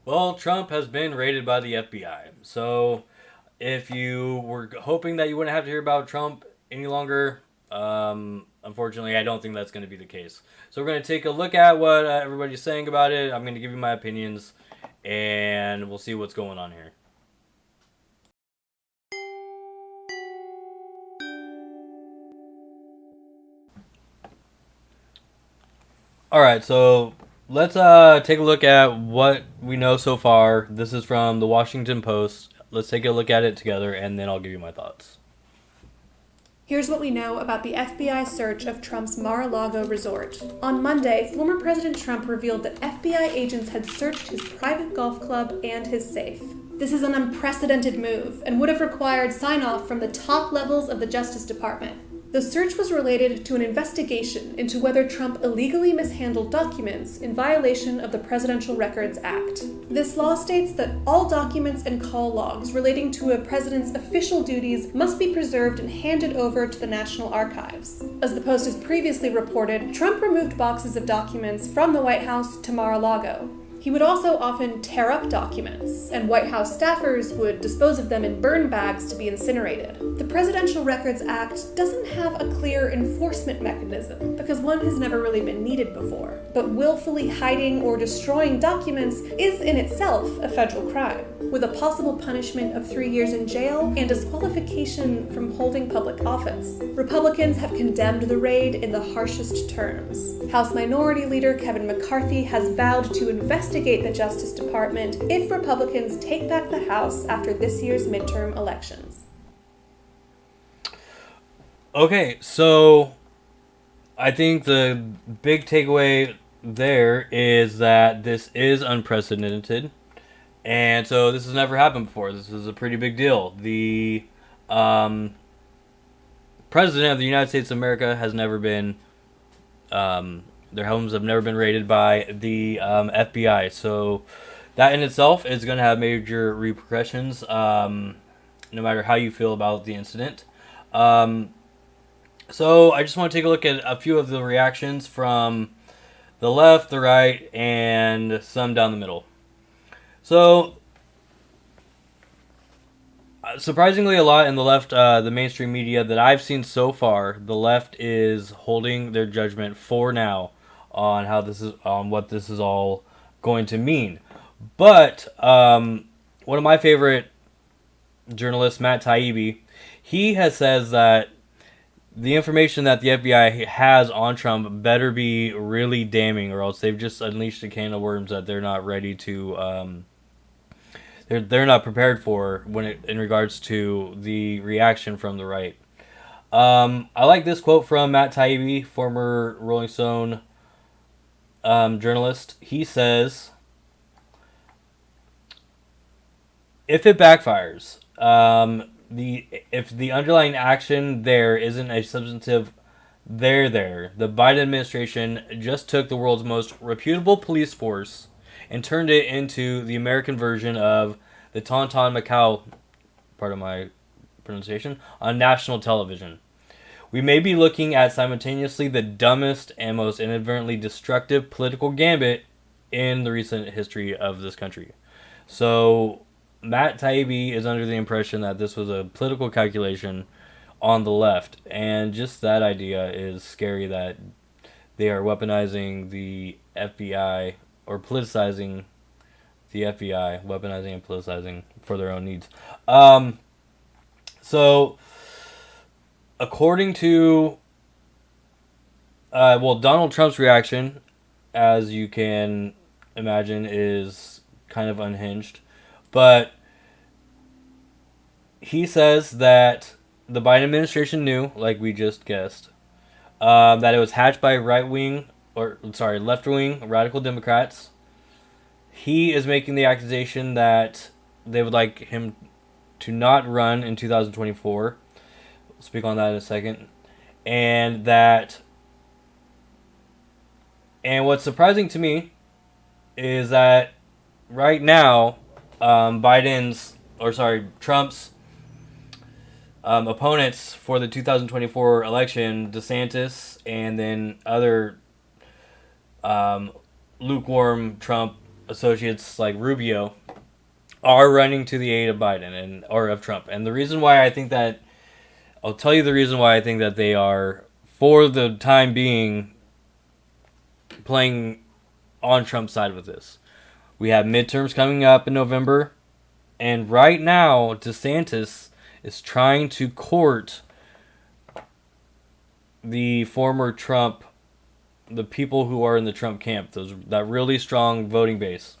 Well, Trump has been raided by the FBI. So if you were hoping that you wouldn't have to hear about Trump any longer, unfortunately, I don't think that's going to be the case. So we're going to take a look at what everybody's saying about it. I'm going to give you my opinions, and we'll see what's going on here. All right, so let's take a look at what we know so far. This is from the Washington Post. Let's take a look at it together, and then I'll give you my thoughts. Here's what we know about the FBI search of Trump's Mar-a-Lago resort. On Monday, former President Trump revealed that FBI agents had searched his private golf club and his safe. This is an unprecedented move and would have required sign-off from the top levels of the Justice Department. The search was related to an investigation into whether Trump illegally mishandled documents in violation of the Presidential Records Act. This law states that all documents and call logs relating to a president's official duties must be preserved and handed over to the National Archives. As the Post has previously reported, Trump removed boxes of documents from the White House to Mar-a-Lago. He would also often tear up documents, and White House staffers would dispose of them in burn bags to be incinerated. The Presidential Records Act doesn't have a clear enforcement mechanism, because one has never really been needed before. But willfully hiding or destroying documents is in itself a federal crime, with a possible punishment of 3 years in jail and disqualification from holding public office. Republicans have condemned the raid in the harshest terms. House Minority Leader Kevin McCarthy has vowed to investigate the Justice Department if Republicans take back the House after this year's midterm elections. Okay, so I think the big takeaway there is that this is unprecedented. And so this has never happened before. This is a pretty big deal. The President of the United States of America has never been, their homes have never been raided by the FBI. So that in itself is going to have major repercussions, no matter how you feel about the incident. So I just want to take a look at a few of the reactions from the left, the right, and some down the middle. So, surprisingly, a lot in the left, the mainstream media that I've seen so far, the left is holding their judgment for now on how this is, on what this is all going to mean. But one of my favorite journalists, Matt Taibbi, he has says that the information that the FBI has on Trump better be really damning, or else they've just unleashed a can of worms that they're not ready to. They're not prepared for in regards to the reaction from the right. I like this quote from Matt Taibbi, former Rolling Stone journalist. He says, "If it backfires, if the underlying action there isn't a substantive there, the Biden administration just took the world's most reputable police force and turned it into the American version of the Tauntaun Macau, part of my pronunciation, on national television. We may be looking at simultaneously the dumbest and most inadvertently destructive political gambit in the recent history of this country." So Matt Taibbi is under the impression that this was a political calculation on the left, and just that idea is scary, that they are weaponizing the FBI, or politicizing the FBI, weaponizing and politicizing for their own needs. So, according to, Donald Trump's reaction, as you can imagine, is kind of unhinged. But he says that the Biden administration knew, like we just guessed, that it was hatched by left-wing radical Democrats. He is making the accusation that they would like him to not run in 2024. We'll speak on that in a second. And what's surprising to me is that right now, Trump's opponents for the 2024 election, DeSantis, and then other lukewarm Trump associates like Rubio are running to the aid of Biden and or of Trump. And the reason why I think that I'll tell you the reason why I think that they are, for the time being, playing on Trump's side with this. We have midterms coming up in November, and right now DeSantis is trying to court the former Trump, the people who are in the Trump camp, those that really strong voting base.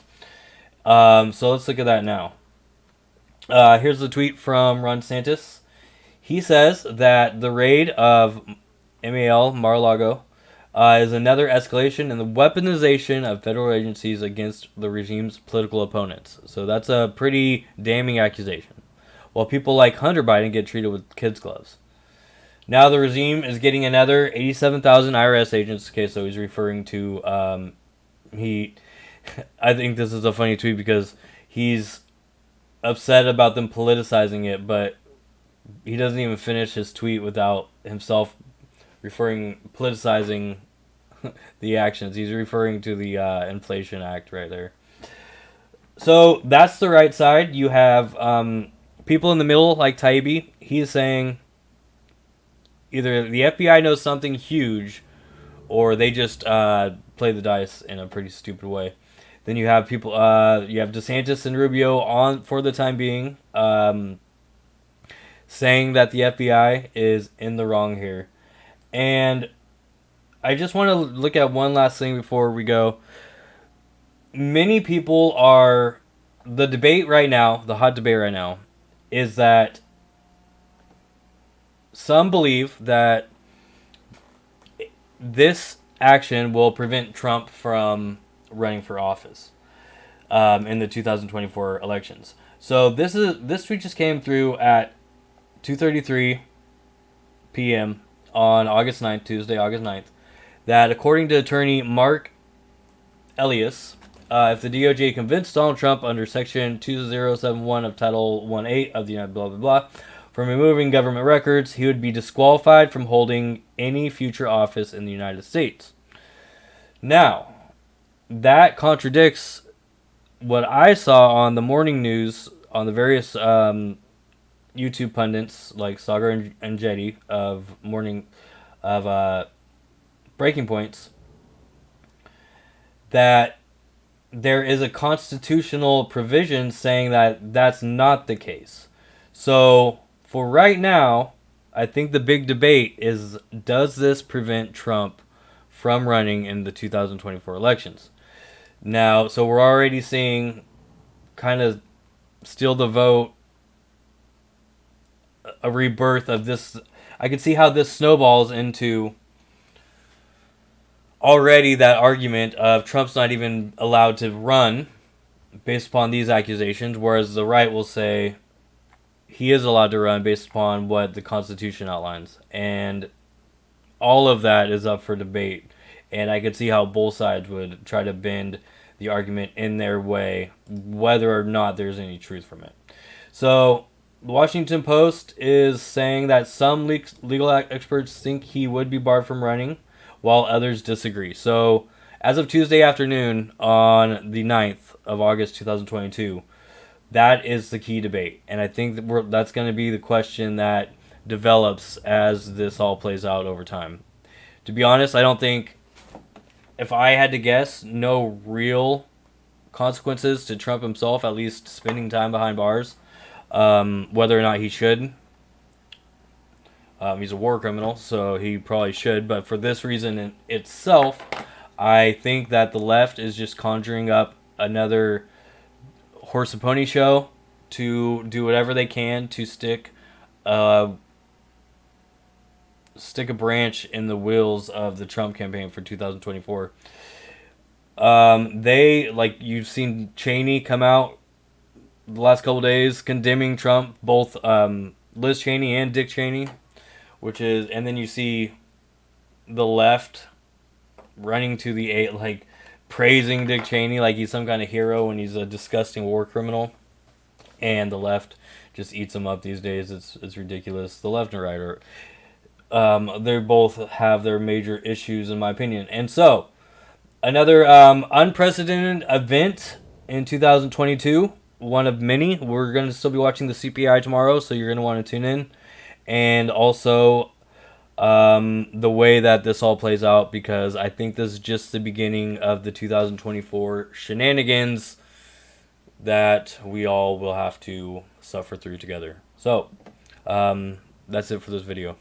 So let's look at that now. Here's the tweet from Ron DeSantis. He says that the raid of Mar-a-Lago is another escalation in the weaponization of federal agencies against the regime's political opponents. So that's a pretty damning accusation. While people like Hunter Biden get treated with kids' gloves. Now the regime is getting another 87,000 IRS agents. Okay, so he's referring to he. I think this is a funny tweet because he's upset about them politicizing it, but he doesn't even finish his tweet without himself politicizing the actions. He's referring to the Inflation Act right there. So that's the right side. You have people in the middle like Taibi. He's saying either the FBI knows something huge or they just play the dice in a pretty stupid way. Then you have people, you have DeSantis and Rubio on for the time being, saying that the FBI is in the wrong here. And I just want to look at one last thing before we go. Many people are, the debate right now, the hot debate right now, is that some believe that this action will prevent Trump from running for office in the 2024 elections. So this tweet just came through at 2:33 p.m. on August 9th, Tuesday, August 9th, that according to attorney Mark Elias, if the DOJ convinced Donald Trump under Section 2071 of Title 18 of the United blah, blah, blah, from removing government records, he would be disqualified from holding any future office in the United States. Now, that contradicts what I saw on the morning news on the various YouTube pundits like Sagar and Jetty of Breaking Points, that there is a constitutional provision saying that that's not the case. So for right now, I think the big debate is, does this prevent Trump from running in the 2024 elections? Now, so we're already seeing kind of steal the vote, a rebirth of this. I can see how this snowballs into already that argument of Trump's not even allowed to run based upon these accusations, whereas the right will say he is allowed to run based upon what the Constitution outlines. And all of that is up for debate. And I could see how both sides would try to bend the argument in their way, whether or not there's any truth from it. So the Washington Post is saying that some legal experts think he would be barred from running, while others disagree. So as of Tuesday afternoon on the 9th of August 2022, that is the key debate. And I think that's going to be the question that develops as this all plays out over time. To be honest, I don't think, if I had to guess, no real consequences to Trump himself, at least spending time behind bars. Whether or not he should. He's a war criminal, so he probably should. But for this reason in itself, I think that the left is just conjuring up another horse and pony show to do whatever they can to stick a branch in the wheels of the Trump campaign for 2024. They, like, you've seen Cheney come out the last couple days condemning Trump, both Liz Cheney and Dick Cheney, and then you see the left running to the aid, like praising Dick Cheney like he's some kind of hero when he's a disgusting war criminal, and the left just eats him up these days. It's ridiculous. The left and right are, they both have their major issues in my opinion, and so Another unprecedented event in 2022. One of many. We're going to still be watching the CPI tomorrow, so you're going to want to tune in. And also the way that this all plays out, because I think this is just the beginning of the 2024 shenanigans that we all will have to suffer through together. So, that's it for this video.